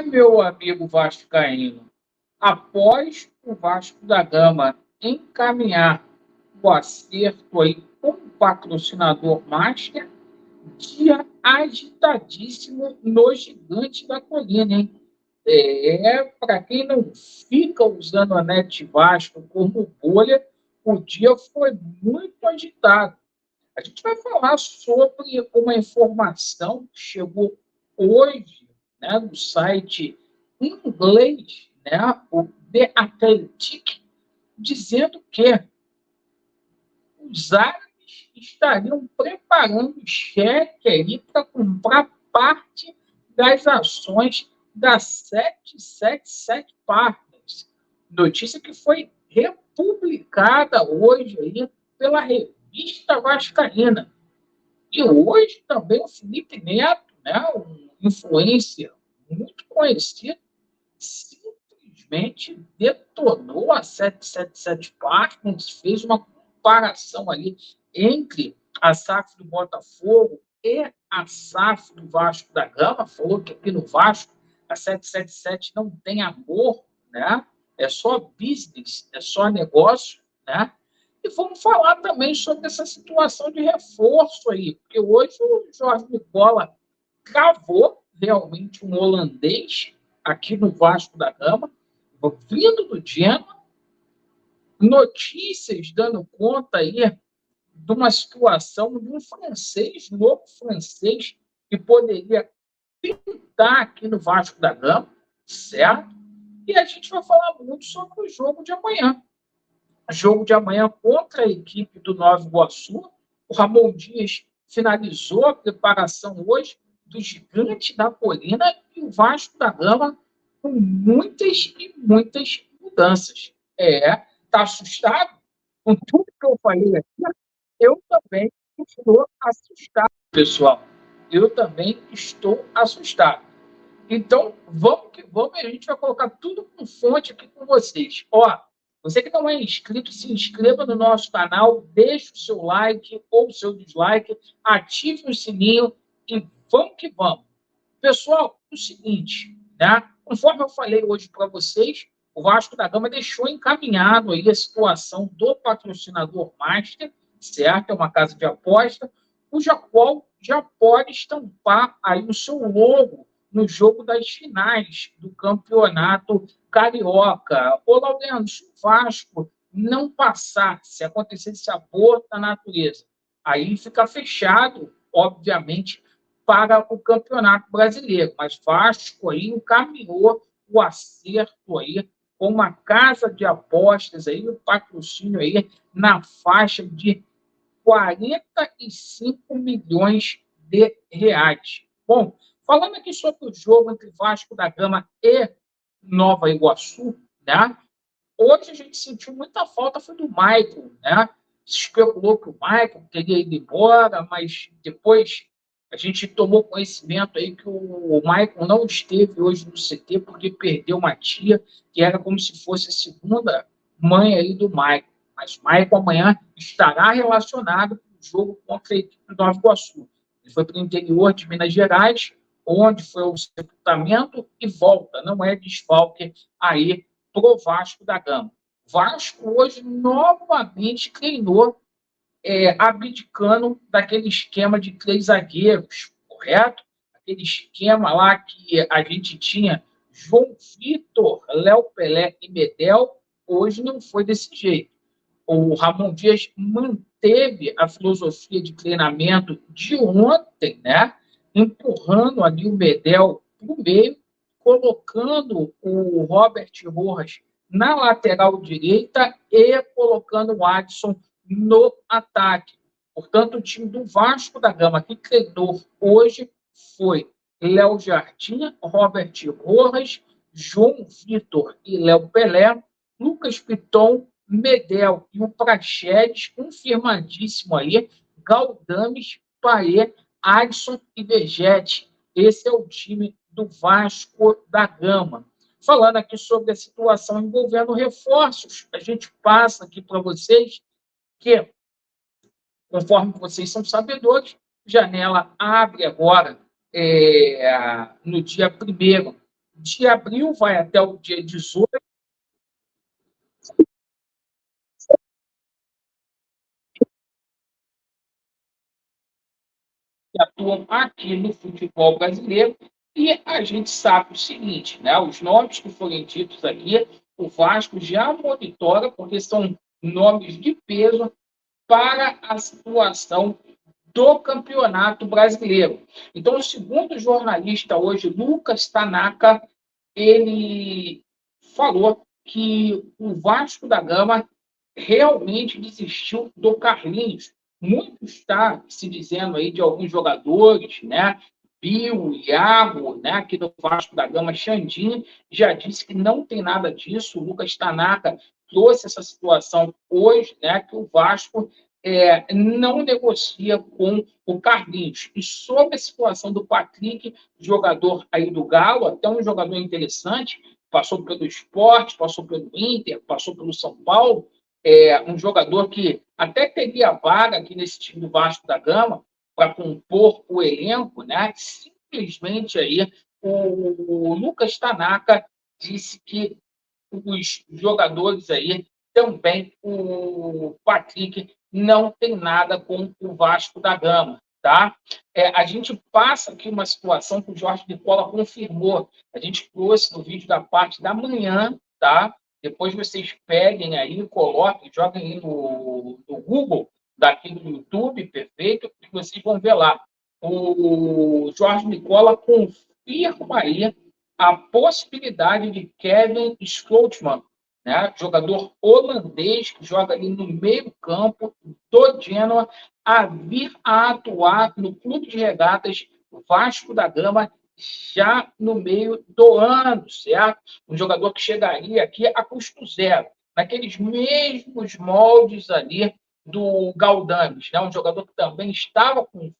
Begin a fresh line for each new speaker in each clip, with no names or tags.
meu amigo vascaíno, após o Vasco da Gama encaminhar o acerto aí com o patrocinador master, dia agitadíssimo no Gigante da Colina, hein? Para quem não fica usando a Net Vasco como bolha, o dia foi muito agitado. A gente vai falar sobre uma informação que chegou hoje, né, no site inglês, né, o The Athletic, dizendo que os árabes estariam preparando cheque aí para comprar parte das ações da 777 Partners. Notícia que foi republicada hoje aí pela revista Vascaína. E hoje também o Felipe Neto, né, um influencer muito conhecido, simplesmente detonou a 777 Partners, fez uma comparação ali entre a SAF do Botafogo e a SAF do Vasco da Gama, falou que aqui no Vasco a 777 não tem amor, né? É só business, é só negócio, né? E vamos falar também sobre essa situação de reforço aí, porque hoje o Jorge Nicola cravou realmente um holandês aqui no Vasco da Gama, vindo do Genoa, notícias dando conta aí de uma situação de um francês, novo francês, que poderia pintar aqui no Vasco da Gama, certo? E a gente vai falar muito sobre o jogo de amanhã. O jogo de amanhã contra a equipe do Nova Iguaçu. O Ramon Dias finalizou a preparação hoje do Gigante da Colina e o Vasco da Gama com muitas e muitas mudanças. Está assustado com tudo que eu falei aqui? Eu também estou assustado, pessoal. Eu também estou assustado. Então, vamos que vamos, e a gente vai colocar tudo com fonte aqui com vocês. Ó, você que não é inscrito, se inscreva no nosso canal, deixe o seu like ou o seu dislike, ative o sininho e vamos que vamos. Pessoal, o seguinte, né? Conforme eu falei hoje para vocês, o Vasco da Gama deixou encaminhado aí a situação do patrocinador master, certo? É uma casa de aposta, cuja qual já pode estampar aí o seu logo no jogo das finais do Campeonato Carioca. Ô, Laureano, se o Vasco não passar, se acontecer esse aborto da natureza, aí fica fechado, obviamente, para o Campeonato Brasileiro. Mas Vasco aí encaminhou o acerto aí com uma casa de apostas aí, o patrocínio aí na faixa de 45 milhões de reais. Bom, falando aqui sobre o jogo entre Vasco da Gama e Nova Iguaçu, né? Hoje a gente sentiu muita falta foi do Michael, né? Se especulou que o Michael teria ido embora, mas depois a gente tomou conhecimento aí que o Michael não esteve hoje no CT porque perdeu uma tia que era como se fosse a segunda mãe aí do Michael. Mas o Michael amanhã estará relacionado com o jogo contra a equipe do Nova Iguaçu. Ele foi para o interior de Minas Gerais, onde foi o sepultamento e volta. Não é desfalque aí para o Vasco da Gama. Vasco hoje novamente treinou abdicando daquele esquema de 3 zagueiros, correto? Aquele esquema lá que a gente tinha João Vitor, Léo Pelé e Medel, hoje não foi desse jeito. O Ramon Dias manteve a filosofia de treinamento de ontem, né? Empurrando ali o Medel para o meio, colocando o Robert Rojas na lateral direita e colocando o Adson no ataque. Portanto, o time do Vasco da Gama que treinou hoje foi Léo Jardim, Robert Rojas, João Vitor e Léo Pelé, Lucas Piton, Medel e o Praxedes, confirmadíssimo aí, Galdames, Paê, Adson e Vegete. Esse é o time do Vasco da Gama. Falando aqui sobre a situação envolvendo reforços, a gente passa aqui para vocês que, conforme vocês são sabedores, janela abre agora no dia 1º de abril, vai até o dia 18, que atuam aqui no futebol brasileiro, e a gente sabe o seguinte, né? Os nomes que forem ditos aqui, o Vasco já monitora, porque são nomes de peso para a situação do Campeonato Brasileiro. Então, o segundo jornalista hoje, Lucas Tanaka, ele falou que o Vasco da Gama realmente desistiu do Carlinhos. Muito está se dizendo aí de alguns jogadores, né? Bill, Iago, né? Aqui do Vasco da Gama, Xandinho, já disse que não tem nada disso. O Lucas Tanaka trouxe essa situação hoje, né? Que o Vasco não negocia com o Carlinhos. E sobre a situação do Patrick, jogador aí do Galo, até um jogador interessante, passou pelo Sport, passou pelo Inter, passou pelo São Paulo, um jogador que até teria vaga aqui nesse time do Vasco da Gama para compor o elenco, né? Simplesmente aí o Lucas Tanaka disse que os jogadores aí também, o Patrick não tem nada com o Vasco da Gama, tá? A gente passa aqui uma situação que o Jorge Nicola confirmou. A gente trouxe no vídeo da parte da manhã, tá? Depois vocês peguem aí, coloquem, joguem aí no Google, daqui do YouTube, perfeito, que vocês vão ver lá. O Jorge Nicola confirma aí a possibilidade de Kevin Strootman, né, jogador holandês que joga ali no meio-campo do Genoa, a vir a atuar no Clube de Regatas Vasco da Gama já no meio do ano, certo? Um jogador que chegaria aqui a custo zero, naqueles mesmos moldes ali do Galdames, né? Um jogador que também estava com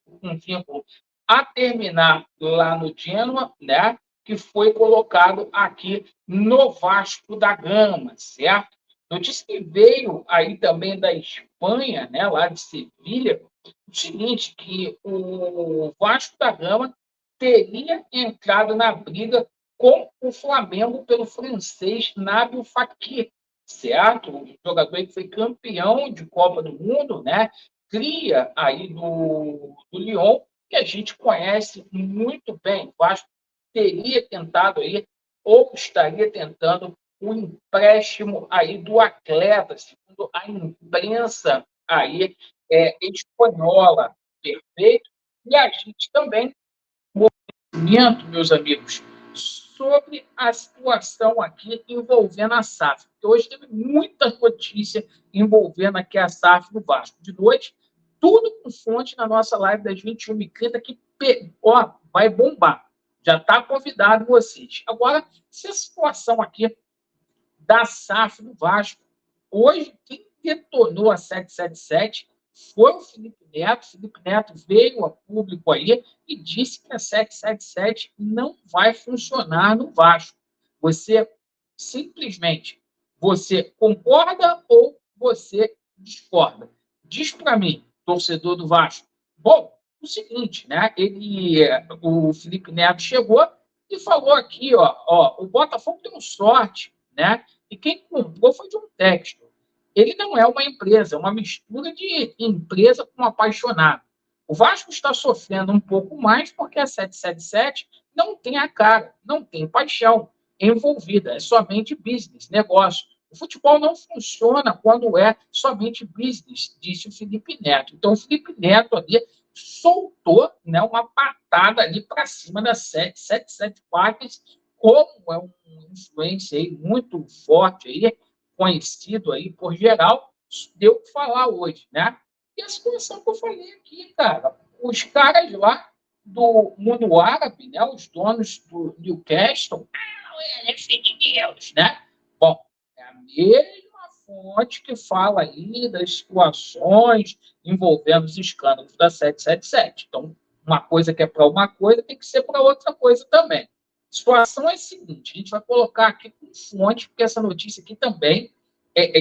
um vínculo a terminar lá no Genoa, né? Que foi colocado aqui no Vasco da Gama, certo? Notícia que veio aí também da Espanha, né, lá de Sevilha, o seguinte, que o Vasco da Gama teria entrado na briga com o Flamengo pelo francês Nabil Fekir, certo? O jogador que foi campeão de Copa do Mundo, né? Cria aí do Lyon, que a gente conhece muito bem. O Vasco teria tentado aí, ou estaria tentando, o empréstimo aí do atleta, segundo a imprensa aí espanhola, perfeito? E a gente também, meus amigos, sobre a situação aqui envolvendo a SAF. Porque hoje teve muita notícia envolvendo aqui a SAF do Vasco. De noite, tudo com fonte na nossa live das 21h30, que ó, vai bombar. Já está convidado vocês. Agora, se a situação aqui da SAF do Vasco, hoje, quem detonou a 777 foi o Felipe Neto. O Felipe Neto veio a público aí e disse que a 777 não vai funcionar no Vasco. Você simplesmente, você concorda ou você discorda? Diz para mim, torcedor do Vasco. Bom, o seguinte, né? O Felipe Neto chegou e falou aqui, ó, o Botafogo deu sorte, né? E quem comprou foi de um técnico. Ele não é uma empresa, é uma mistura de empresa com apaixonado. O Vasco está sofrendo um pouco mais porque a 777 não tem a cara, não tem paixão envolvida, é somente business, negócio. O futebol não funciona quando é somente business, disse o Felipe Neto. Então, o Felipe Neto ali soltou, né, uma patada ali para cima da 777 Parques, como é um influência aí muito forte aí, conhecido aí por geral, deu o que falar hoje, né? E a situação que eu falei aqui, cara, os caras lá do mundo árabe, né, os donos do Newcastle, é fake news, né? Bom, é a mesma fonte que fala aí das situações envolvendo os escândalos da 777. Então, uma coisa que é para uma coisa tem que ser para outra coisa também. A situação é a seguinte: a gente vai colocar aqui com fonte, porque essa notícia aqui também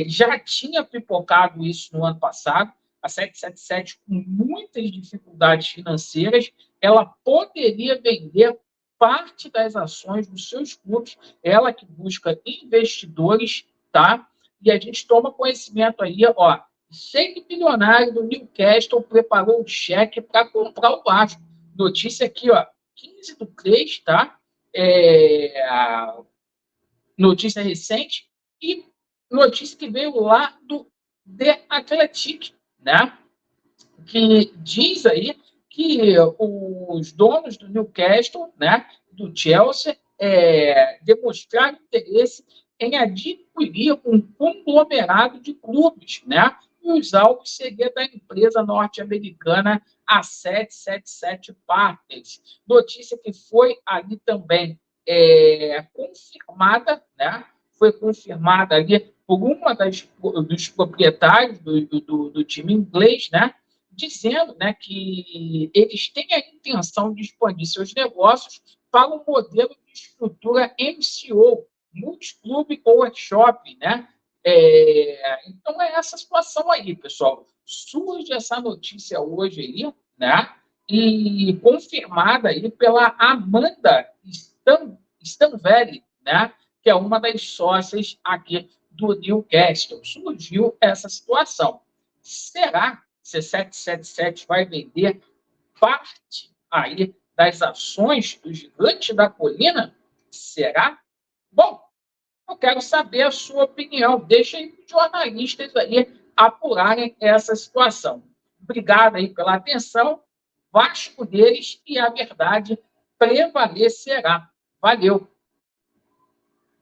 já tinha pipocado isso no ano passado. A 777, com muitas dificuldades financeiras, ela poderia vender parte das ações dos seus clubes, ela que busca investidores, tá? E a gente toma conhecimento aí, ó, cheque bilionário do Newcastle preparou um cheque para comprar o Vasco. Notícia aqui, ó, 15 do 3, tá? Notícia recente e notícia que veio lá do The Athletic, né? Que diz aí que os donos do Newcastle, né, do Chelsea, demonstraram interesse em adquirir um conglomerado de clubes, né? E os alvos seriam da empresa norte-americana a 777 Partners. Notícia que foi ali também confirmada, né? Foi confirmada ali por uma dos proprietários do time inglês, né? Dizendo, né, que eles têm a intenção de expandir seus negócios para um modelo de estrutura MCO, multiclube ou workshop, né? Então é essa situação aí, pessoal. Surge essa notícia hoje aí, né? E confirmada aí pela Amanda Stanvelli, né? Que é uma das sócias aqui do Newcastle. Surgiu essa situação. Será que a 777 vai vender parte aí das ações do Gigante da Colina? Será? Bom, eu quero saber a sua opinião. Deixa aí os jornalistas aí apurarem essa situação. Obrigado aí pela atenção. Vasco deles e a verdade prevalecerá. Valeu!